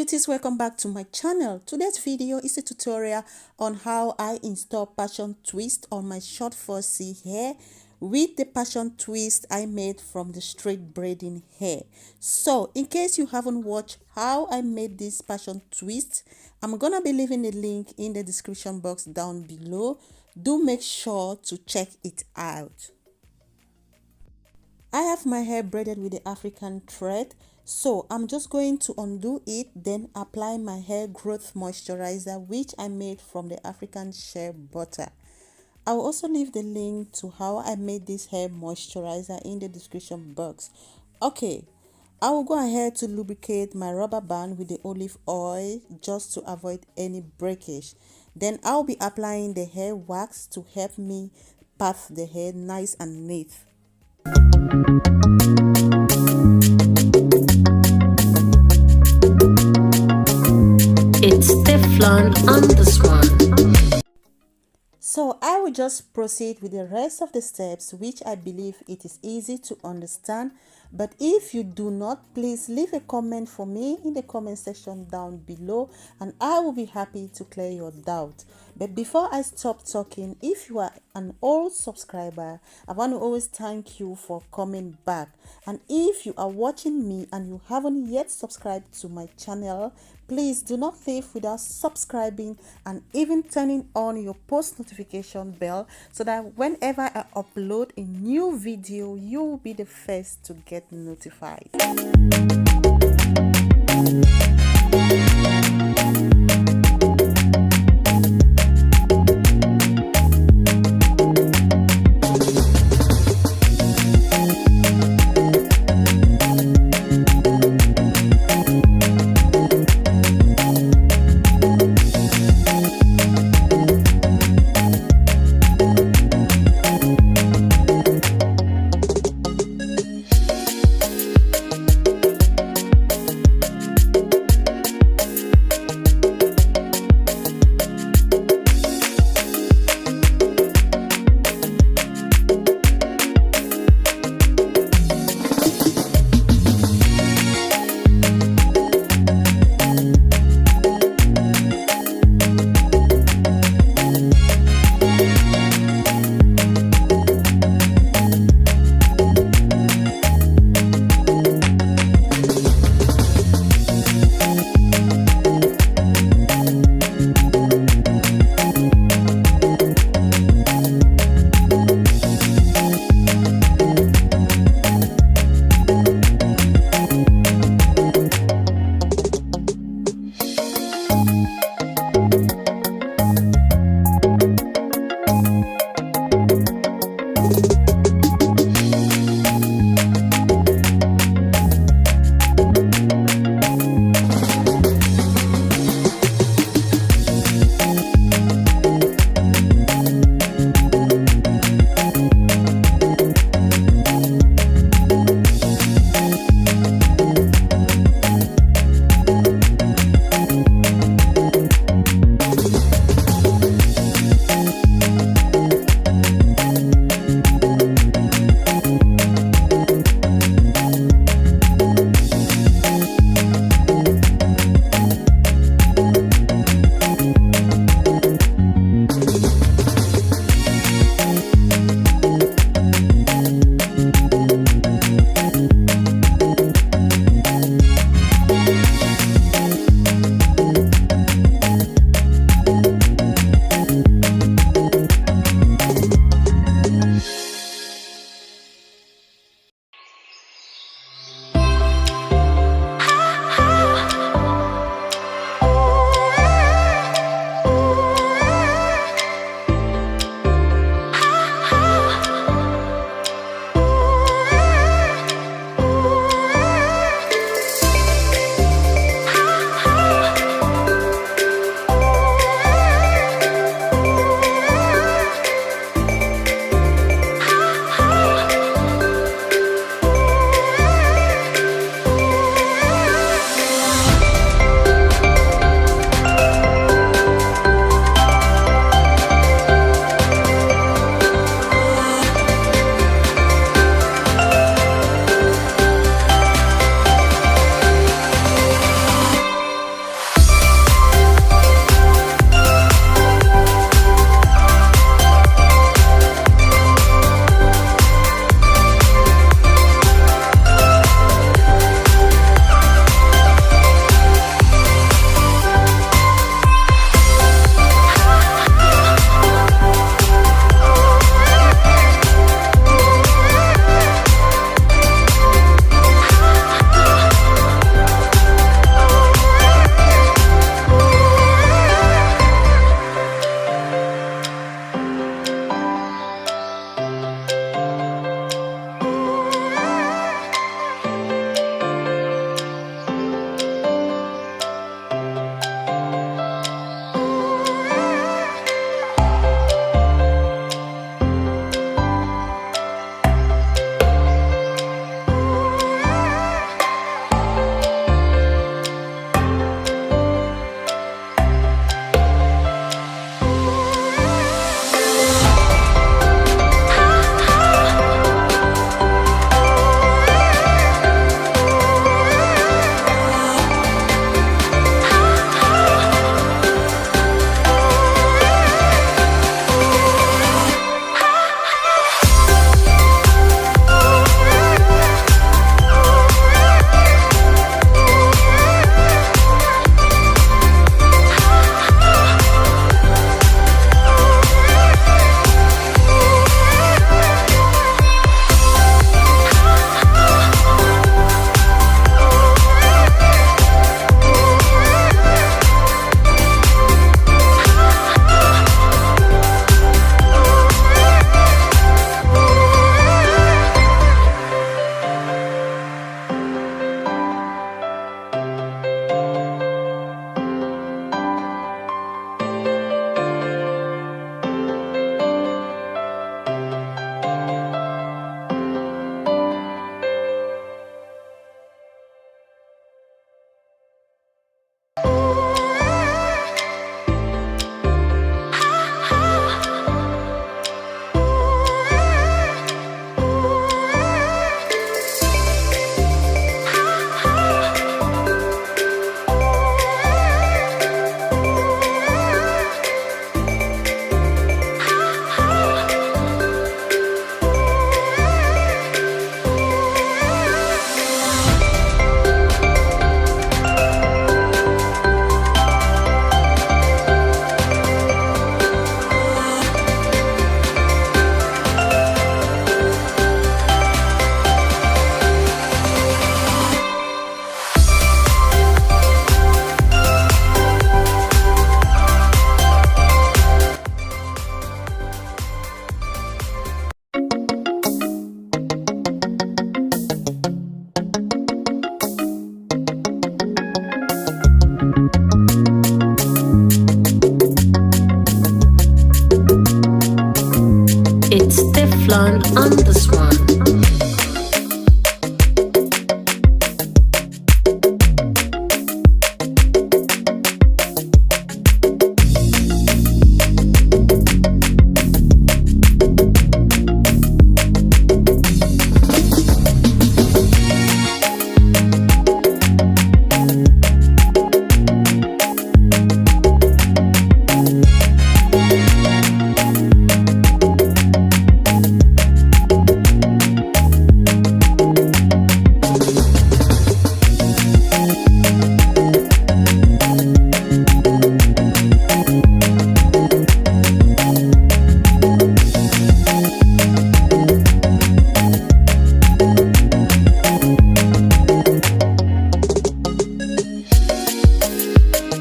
beauties, welcome back to my channel. Today's video is a tutorial on how I install passion twist on my short fussy hair with the passion twist I made from the straight braiding hair. So in case you haven't watched how I made this passion twist, I'm gonna be leaving a link in the description box down below. Do make sure to check it out. I have my hair braided with the African thread, so I'm just going to undo it, then apply my hair growth moisturizer which I made from the African shea butter. I will also leave the link to how I made this hair moisturizer in the description box. Okay, I will go ahead to lubricate my rubber band with the olive oil just to avoid any breakage. Then I'll be applying the hair wax to help me pat the hair nice and neat. It's Teflon on this one. So I will just proceed with the rest of the steps, which I believe it is easy to understand. But if you do not, please leave a comment for me in the comment section down below and I will be happy to clear your doubt. But before I stop talking, if you are an old subscriber, I want to always thank you for coming back. And if you are watching me and you haven't yet subscribed to my channel, please do not leave without subscribing and even turning on your post notification bell so that whenever I upload a new video, you will be the first to get notified. Teflon on this one.